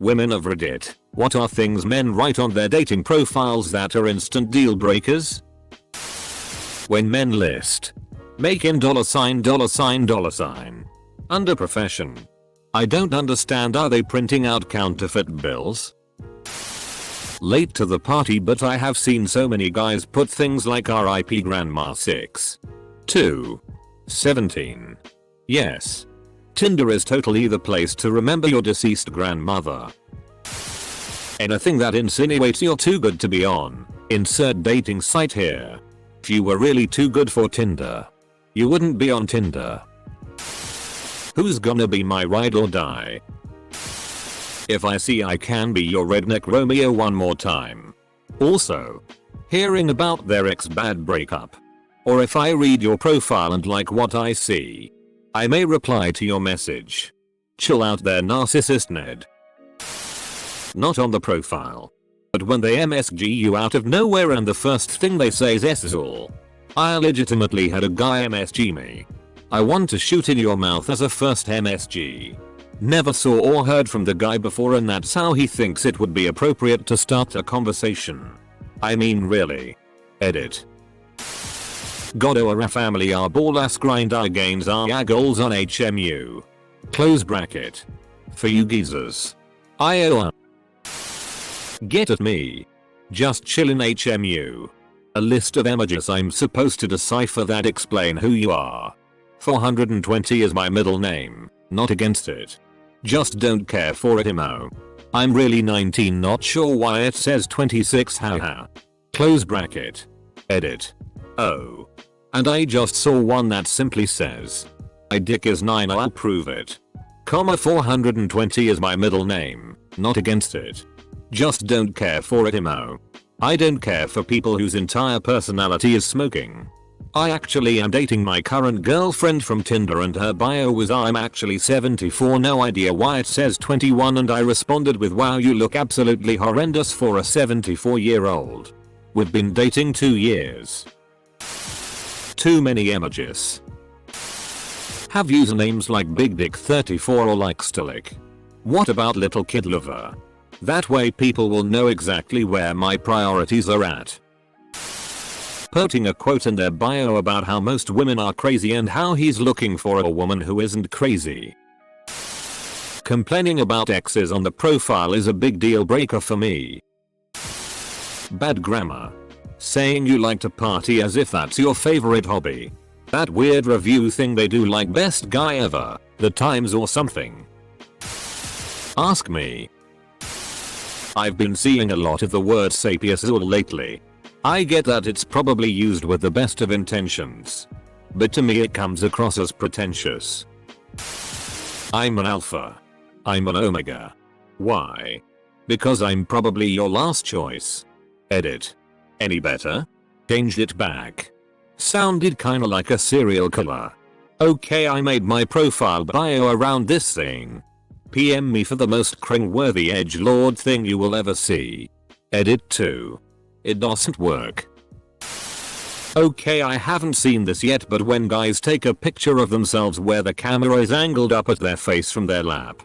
Women of Reddit, what are things men write on their dating profiles that are instant deal breakers? When men list making $, $, under profession. I don't understand, are they printing out counterfeit bills? Late to the party, but I have seen so many guys put things like RIP Grandma 6. 2. 17. Yes. Tinder is totally the place to remember your deceased grandmother. Anything that insinuates you're too good to be on, insert dating site here. If you were really too good for Tinder, you wouldn't be on Tinder. Who's gonna be my ride or die? If I see I Can Be Your Redneck Romeo one more time. Also, hearing about their ex bad breakup. Or if I read your profile and like what I see, I may reply to your message. Chill out there, narcissist Ned. Not on the profile. But when they MSG you out of nowhere and the first thing they say is "Essul." I legitimately had a guy MSG me. I want to shoot in your mouth as a first MSG. Never saw or heard from the guy before, and that's how he thinks it would be appropriate to start a conversation. I mean, really. Edit. Godo our family our ball ass grind our gains our goals on HMU. Close bracket. For you geezers. IOR. Get at me. Just chill in HMU. A list of images I'm supposed to decipher that explain who you are. 420 is my middle name, not against it. Just don't care for it emo. I'm really 19, not sure why it says 26 haha. Close bracket. Edit. Oh. And I just saw one that simply says, my dick is 9, I'll prove it. 420 is my middle name, not against it. Just don't care for it emo. I don't care for people whose entire personality is smoking. I actually am dating my current girlfriend from Tinder and her bio was I'm actually 74, no idea why it says 21, and I responded with wow you look absolutely horrendous for a 74-year-old. We've been dating 2 years. Too many images. Have usernames like Big Dick 34 or like Stoic. What about Little Kid Lover? That way people will know exactly where my priorities are at. Putting a quote in their bio about how most women are crazy and how he's looking for a woman who isn't crazy. Complaining about exes on the profile is a big deal breaker for me. Bad grammar. Saying you like to party as if that's your favorite hobby. That weird review thing they do like best guy ever, the Times or something. Ask me. I've been seeing a lot of the word sapiosexual lately. I get that it's probably used with the best of intentions. But to me it comes across as pretentious. I'm an alpha. I'm an omega. Why? Because I'm probably your last choice. Edit. Any better? Changed it back. Sounded kinda like a serial killer. Okay, I made my profile bio around this thing. PM me for the most cringeworthy edgelord thing you will ever see. Edit 2. It doesn't work. Okay, I haven't seen this yet, but when guys take a picture of themselves where the camera is angled up at their face from their lap.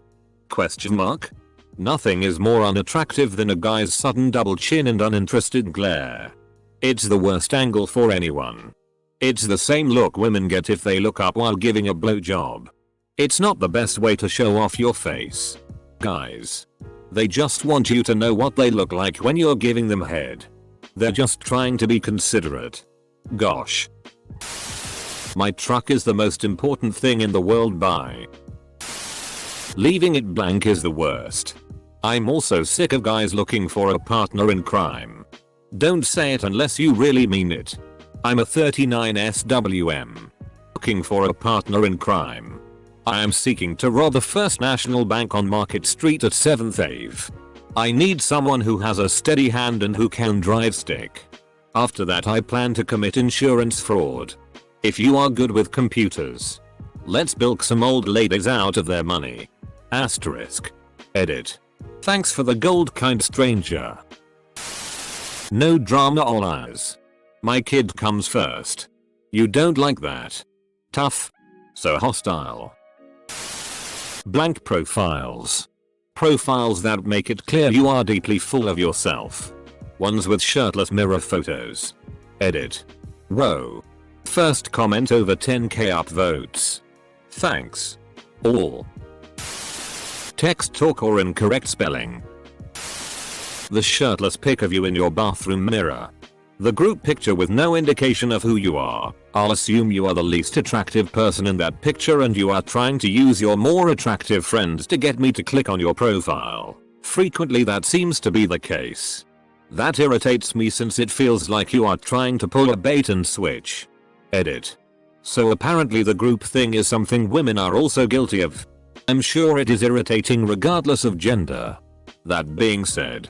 Question mark? Nothing is more unattractive than a guy's sudden double chin and uninterested glare. It's the worst angle for anyone. It's the same look women get if they look up while giving a blowjob. It's not the best way to show off your face. Guys. They just want you to know what they look like when you're giving them head. They're just trying to be considerate. Gosh. My truck is the most important thing in the world. Bye. Leaving it blank is the worst. I'm also sick of guys looking for a partner in crime. Don't say it unless you really mean it. I'm a 39 SWM. Looking for a partner in crime. I am seeking to rob the First National Bank on Market Street at 7th Ave. I need someone who has a steady hand and who can drive stick. After that I plan to commit insurance fraud. If you are good with computers, let's bilk some old ladies out of their money. Asterisk. Edit. Thanks for the gold, kind stranger. No drama all eyes. My kid comes first. You don't like that. Tough. So hostile. Blank profiles. Profiles that make it clear you are deeply full of yourself. Ones with shirtless mirror photos. Edit. Whoa. First comment over 10k upvotes. Thanks. All. Text talk or incorrect spelling. The shirtless pic of you in your bathroom mirror. The group picture with no indication of who you are. I'll assume you are the least attractive person in that picture and you are trying to use your more attractive friends to get me to click on your profile. Frequently that seems to be the case. That irritates me since it feels like you are trying to pull a bait and switch. Edit. So apparently the group thing is something women are also guilty of. I'm sure it is irritating regardless of gender. That being said,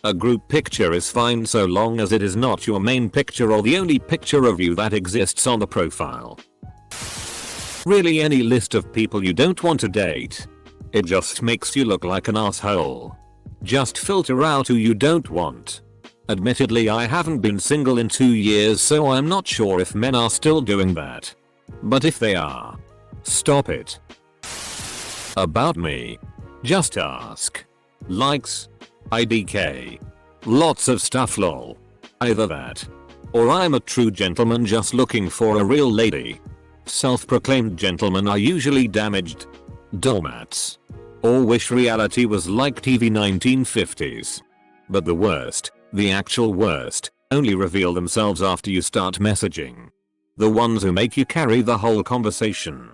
a group picture is fine so long as it is not your main picture or the only picture of you that exists on the profile. Really any list of people you don't want to date. It just makes you look like an asshole. Just filter out who you don't want. Admittedly I haven't been single in 2 years so I'm not sure if men are still doing that. But if they are, stop it. About me. Just ask. Likes. IDK. Lots of stuff lol. Either that. Or I'm a true gentleman just looking for a real lady. Self-proclaimed gentlemen are usually damaged doormats. Or wish reality was like TV 1950s. But the worst, the actual worst, only reveal themselves after you start messaging. The ones who make you carry the whole conversation.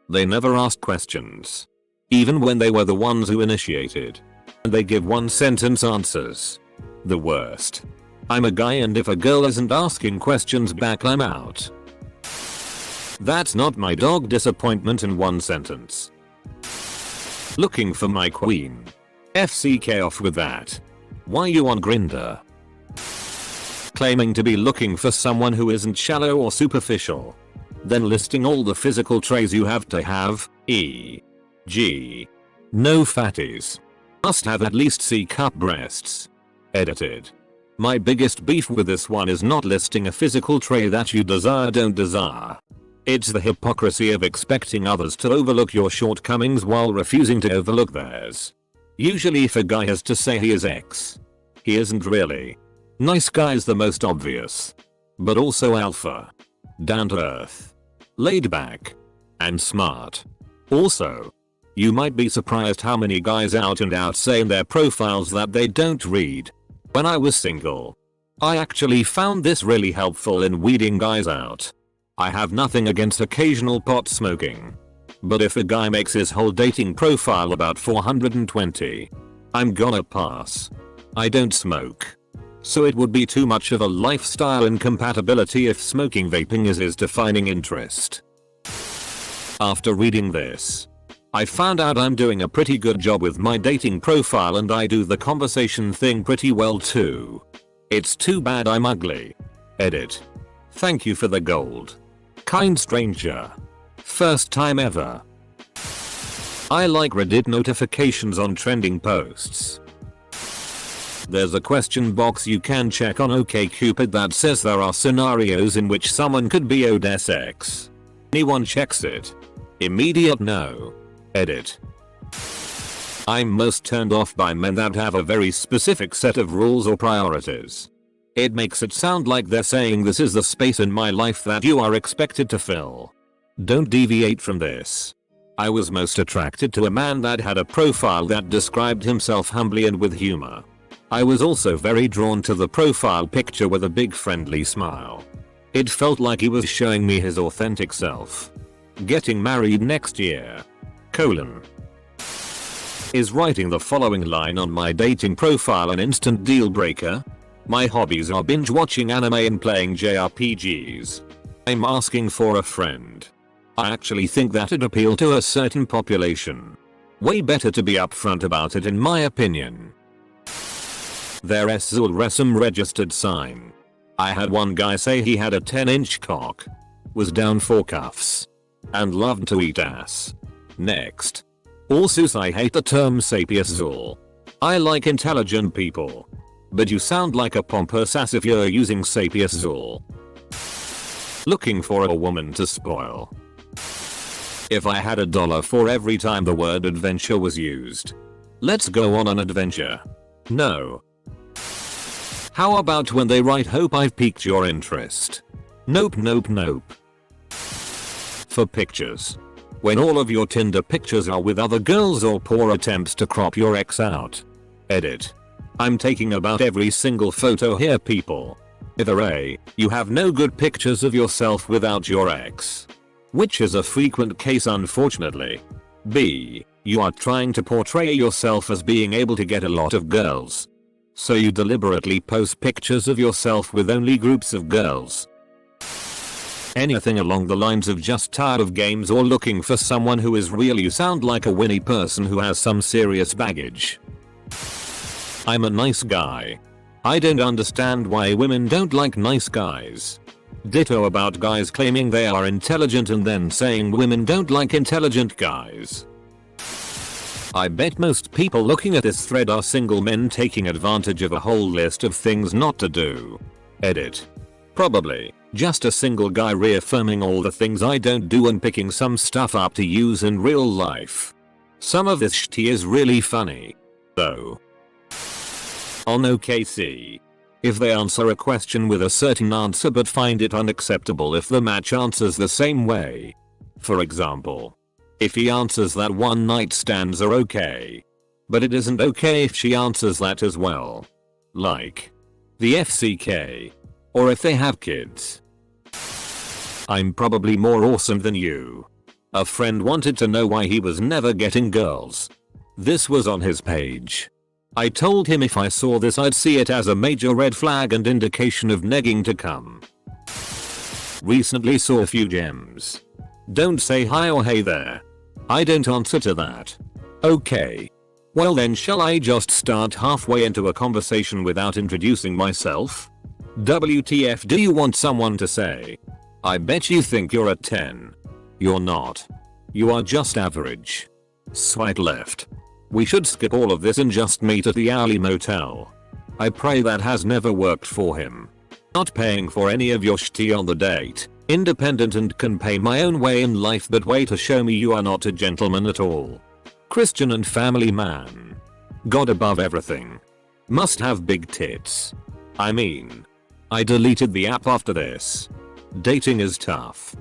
They never ask questions. Even when they were the ones who initiated. And they give one sentence answers. The worst. I'm a guy and if a girl isn't asking questions back I'm out. That's not my dog. Disappointment in one sentence. Looking for my queen. FCK off with that. Why you on Grindr? Claiming to be looking for someone who isn't shallow or superficial. Then listing all the physical traits you have to have, e.g. no fatties. Must have at least C-cup breasts. Edited. My biggest beef with this one is not listing a physical trait that you don't desire. It's the hypocrisy of expecting others to overlook your shortcomings while refusing to overlook theirs. Usually if a guy has to say he is X, he isn't really. Nice guy's the most obvious. But also alpha. Down to earth. Laid back. And smart. Also, you might be surprised how many guys out and out say in their profiles that they don't read. When I was single, I actually found this really helpful in weeding guys out. I have nothing against occasional pot smoking. But if a guy makes his whole dating profile about 420, I'm gonna pass. I don't smoke. So it would be too much of a lifestyle incompatibility if smoking vaping is his defining interest. After reading this, I found out I'm doing a pretty good job with my dating profile and I do the conversation thing pretty well too. It's too bad I'm ugly. Edit. Thank you for the gold. Kind stranger. First time ever. I like Reddit notifications on trending posts. There's a question box you can check on OkCupid that says there are scenarios in which someone could be owed SX. Anyone checks it? Immediate no. Edit. I'm most turned off by men that have a very specific set of rules or priorities. It makes it sound like they're saying this is the space in my life that you are expected to fill. Don't deviate from this. I was most attracted to a man that had a profile that described himself humbly and with humor. I was also very drawn to the profile picture with a big friendly smile. It felt like he was showing me his authentic self. Getting married next year. Is writing the following line on my dating profile an instant deal breaker? My hobbies are binge watching anime and playing JRPGs. I'm asking for a friend. I actually think that'd appeal to a certain population. Way better to be upfront about it in my opinion. There's Zul Resum registered sign. I had one guy say he had a 10-inch cock. Was down for cuffs. And loved to eat ass. Next. Also I hate the term sapious Zul. I like intelligent people. But you sound like a pompous ass if you're using sapious Zul. Looking for a woman to spoil. If I had $1 for every time the word adventure was used. Let's go on an adventure. No. How about when they write hope I've piqued your interest? Nope nope nope. For pictures. When all of your Tinder pictures are with other girls or poor attempts to crop your ex out. Edit. I'm taking about every single photo here people. Either A, you have no good pictures of yourself without your ex. Which is a frequent case unfortunately. B, you are trying to portray yourself as being able to get a lot of girls. So you deliberately post pictures of yourself with only groups of girls. Anything along the lines of just tired of games or looking for someone who is real. You sound like a Winnie person who has some serious baggage. I'm a nice guy. I don't understand why women don't like nice guys. Ditto about guys claiming they are intelligent and then saying women don't like intelligent guys. I bet most people looking at this thread are single men taking advantage of a whole list of things not to do. Edit. Probably just a single guy reaffirming all the things I don't do and picking some stuff up to use in real life. Some of this shit is really funny. Though. On OKC. If they answer a question with a certain answer but find it unacceptable if the match answers the same way. For example. If he answers that one night stands are okay. But it isn't okay if she answers that as well. Like. The FCK. Or if they have kids. I'm probably more awesome than you. A friend wanted to know why he was never getting girls. This was on his page. I told him if I saw this I'd see it as a major red flag and indication of negging to come. Recently saw a few gems. Don't say hi or hey there. I don't answer to that. Okay. Well then shall I just start halfway into a conversation without introducing myself? WTF do you want someone to say? I bet you think you're a 10. You're not. You are just average. Swipe left. We should skip all of this and just meet at the alley motel. I pray that has never worked for him. Not paying for any of your shitty on the date. Independent and can pay my own way in life but way to show me you are not a gentleman at all. Christian and family man. God above everything. Must have big tits. I mean. I deleted the app after this. Dating is tough.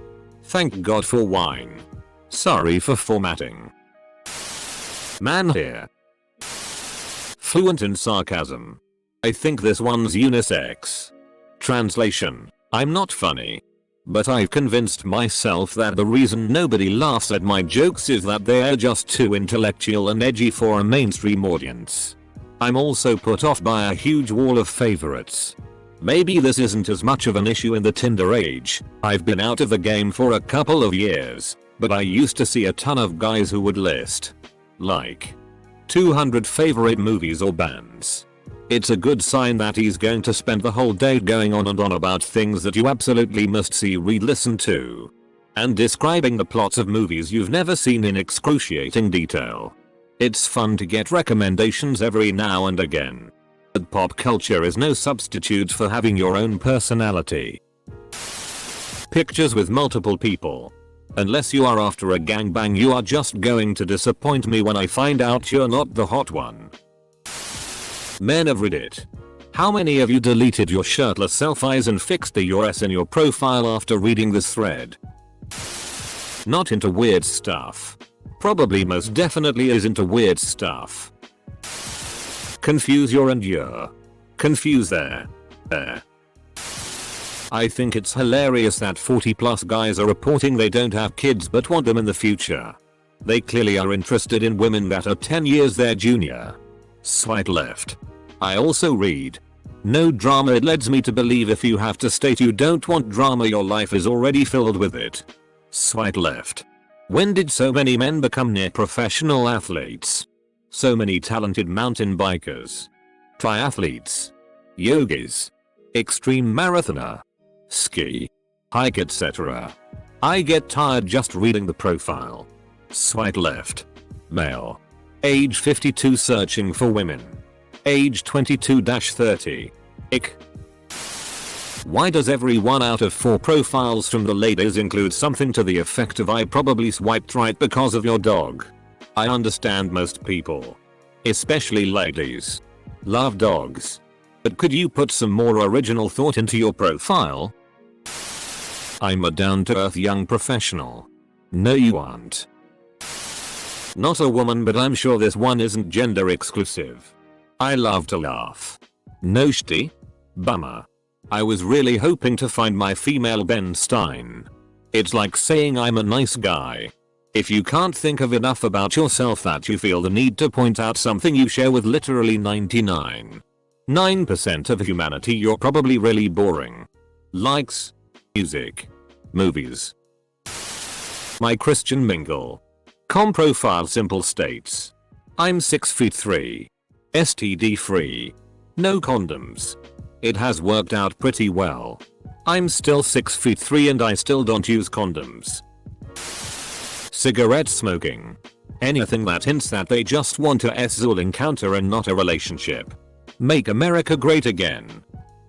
Thank God for wine. Sorry for formatting. Man here. Fluent in sarcasm. I think this one's unisex. Translation. I'm not funny. But I've convinced myself that the reason nobody laughs at my jokes is that they're just too intellectual and edgy for a mainstream audience. I'm also put off by a huge wall of favorites. Maybe this isn't as much of an issue in the Tinder age. I've been out of the game for a couple of years, but I used to see a ton of guys who would list like 200 favorite movies or bands. It's a good sign that he's going to spend the whole day going on and on about things that you absolutely must see, read, listen to, and describing the plots of movies you've never seen in excruciating detail. It's fun to get recommendations every now and again. But pop culture is no substitute for having your own personality. Pictures with multiple people. Unless you are after a gangbang, you are just going to disappoint me when I find out you're not the hot one. Men of Reddit. How many of you deleted your shirtless selfies and fixed the URS in your profile after reading this thread? Not into weird stuff. Probably most definitely is into weird stuff. Confuse your and your. Confuse there. I think it's hilarious that 40+ guys are reporting they don't have kids but want them in the future. They clearly are interested in women that are 10 years their junior. Swipe left. I also read. No drama. It leads me to believe if you have to state you don't want drama, your life is already filled with it. Swipe left. When did so many men become near professional athletes? So many talented mountain bikers, triathletes, yogis, extreme marathoner, ski, hike, etc. I get tired just reading the profile. Swipe left. Male. Age 52 searching for women. Age 22-30. Ick. Why does every 1 out of 4 profiles from the ladies include something to the effect of I probably swiped right because of your dog? I understand most people Especially ladies. Love dogs. But could you put some more original thought into your profile? I'm a down-to-earth young professional. No you aren't. Not a woman, but I'm sure this one isn't gender exclusive. I love to laugh. No shti? Bummer. I was really hoping to find my female Ben Stein. It's like saying I'm a nice guy. If you can't think of enough about yourself that you feel the need to point out something you share with literally 99.9% of humanity, you're probably really boring. Likes, music, movies. My Christian mingle. Com profile simple states. I'm 6'3". STD free. No condoms. It has worked out pretty well. I'm still 6'3" and I still don't use condoms. Cigarette smoking. Anything that hints that they just want a sexual encounter and not a relationship. Make America great again.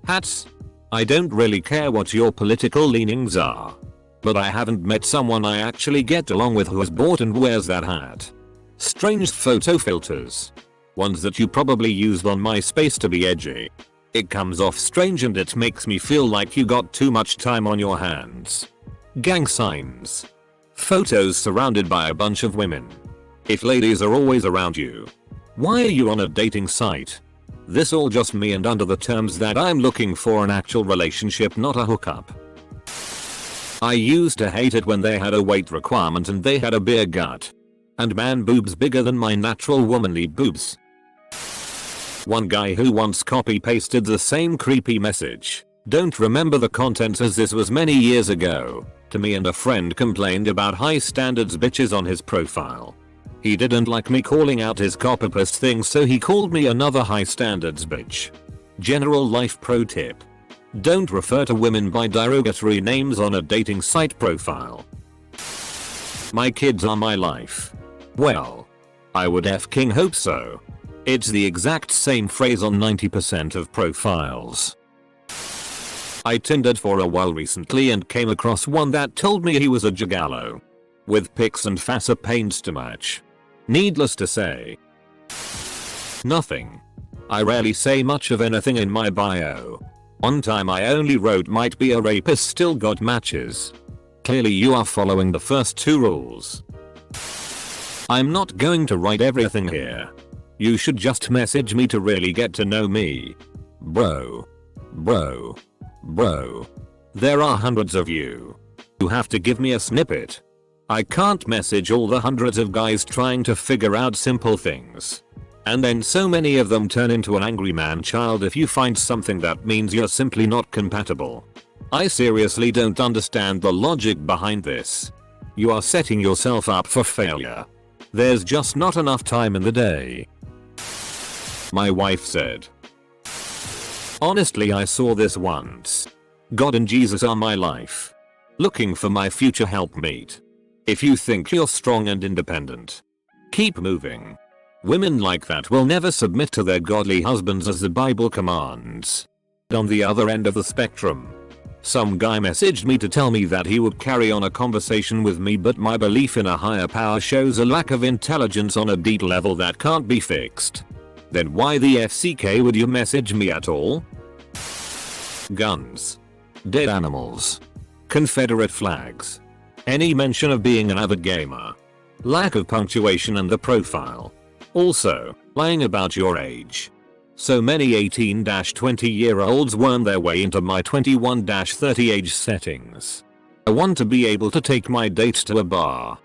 Hats. I don't really care what your political leanings are. But I haven't met someone I actually get along with who has bought and wears that hat. Strange photo filters. Ones that you probably used on MySpace to be edgy. It comes off strange and it makes me feel like you got too much time on your hands. Gang signs. Photos surrounded by a bunch of women. If ladies are always around you, why are you on a dating site? This all just me and under the terms that I'm looking for an actual relationship, not a hookup. I used to hate it when they had a weight requirement and they had a beer gut. And man boobs bigger than my natural womanly boobs. One guy who once copy pasted the same creepy message. Don't remember the contents as this was many years ago. To me and a friend complained about high standards bitches on his profile. He didn't like me calling out his copy paste thing, so he called me another high standards bitch. General life pro tip. Don't refer to women by derogatory names on a dating site profile. My kids are my life. Well, I would f***ing hope so. It's the exact same phrase on 90% of profiles. I Tindered for a while recently and came across one that told me he was a gigolo. With pics and facet paints to match. Needless to say, nothing. I rarely say much of anything in my bio. One time I only wrote might be a rapist, still got matches. Clearly you are following the first two rules. I'm not going to write everything here. You should just message me to really get to know me. Bro. There are hundreds of you. You have to give me a snippet. I can't message all the hundreds of guys trying to figure out simple things. And then so many of them turn into an angry man child if you find something that means you're simply not compatible. I seriously don't understand the logic behind this. You are setting yourself up for failure. There's just not enough time in the day. My wife said. Honestly, I saw this once. God and Jesus are my life. Looking for my future helpmate. If you think you're strong and independent, keep moving. Women like that will never submit to their godly husbands as the Bible commands. On the other end of the spectrum, some guy messaged me to tell me that he would carry on a conversation with me, but my belief in a higher power shows a lack of intelligence on a deep level that can't be fixed. Then why the FCK would you message me at all? Guns. Dead animals. Confederate flags. Any mention of being an avid gamer. Lack of punctuation in the profile. Also, lying about your age. So many 18-20-year-olds worm their way into my 21-30 age settings. I want to be able to take my date to a bar.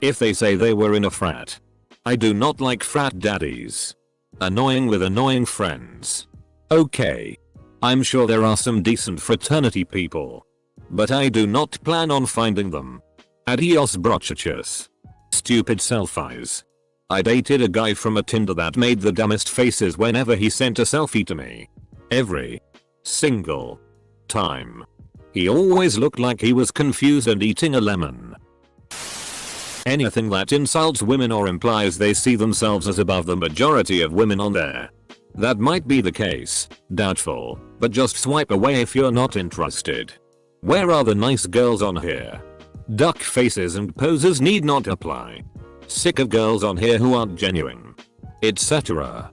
If they say they were in a frat. I do not like frat daddies. Annoying with annoying friends. Okay. I'm sure there are some decent fraternity people. But I do not plan on finding them. Adios brochachos. Stupid selfies. I dated a guy from a Tinder that made the dumbest faces whenever he sent a selfie to me. Every single time. He always looked like he was confused and eating a lemon. Anything that insults women or implies they see themselves as above the majority of women on there. That might be the case, doubtful, but just swipe away if you're not interested. Where are the nice girls on here? Duck faces and poses need not apply. Sick of girls on here who aren't genuine. Etc.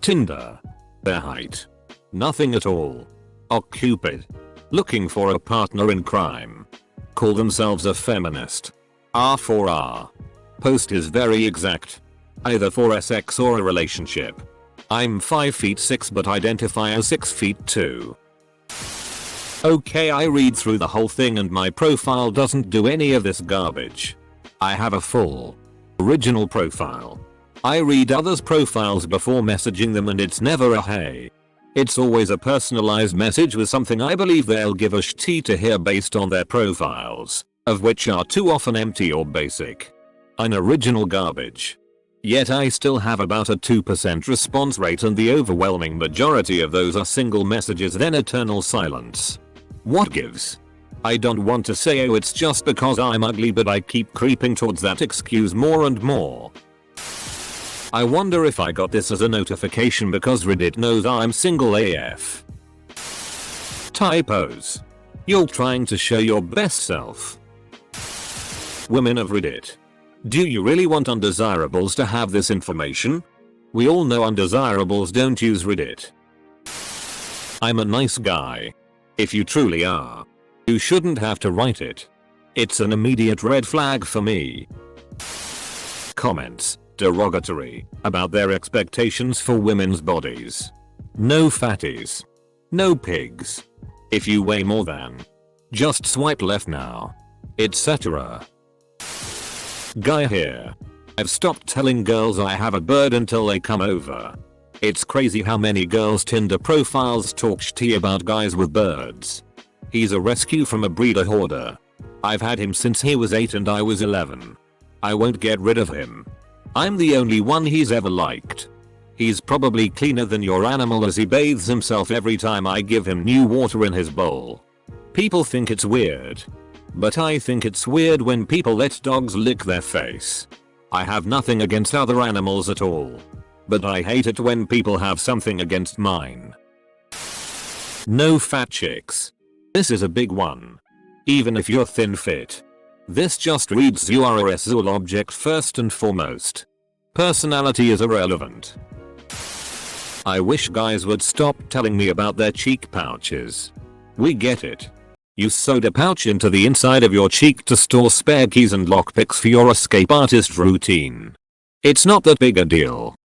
Tinder. Their height. Nothing at all. OkCupid. Looking for a partner in crime. Call themselves a feminist. R4R. Post is very exact. Either for sex or a relationship. I'm 5'6" but identify as 6'2". Okay, I read through the whole thing and my profile doesn't do any of this garbage. I have a full original profile. I read others' profiles before messaging them and it's never a hey. It's always a personalized message with something I believe they'll give a shit to hear based on their profiles, of which are too often empty or basic. An original garbage. Yet I still have about a 2% response rate and the overwhelming majority of those are single messages then eternal silence. What gives? I don't want to say oh it's just because I'm ugly but I keep creeping towards that excuse more and more. I wonder if I got this as a notification because Reddit knows I'm single AF. Typos. You're trying to show your best self. Women of Reddit. Do you really want undesirables to have this information? We all know undesirables don't use Reddit. I'm a nice guy. If you truly are, you shouldn't have to write it. It's an immediate red flag for me. Comments. Derogatory about their expectations for women's bodies. No fatties. No pigs. If you weigh more than. Just swipe left now. Etc. Guy here. I've stopped telling girls I have a bird until they come over. It's crazy how many girls' Tinder profiles talk shitty about guys with birds. He's a rescue from a breeder hoarder. I've had him since he was 8 and I was 11. I won't get rid of him. I'm the only one he's ever liked. He's probably cleaner than your animal as he bathes himself every time I give him new water in his bowl. People think it's weird. But I think it's weird when people let dogs lick their face. I have nothing against other animals at all. But I hate it when people have something against mine. No fat chicks. This is a big one. Even if you're thin fit. This just reads you are a sexual object first and foremost. Personality is irrelevant. I wish guys would stop telling me about their cheek pouches. We get it. You sewed a pouch into the inside of your cheek to store spare keys and lockpicks for your escape artist routine. It's not that big a deal.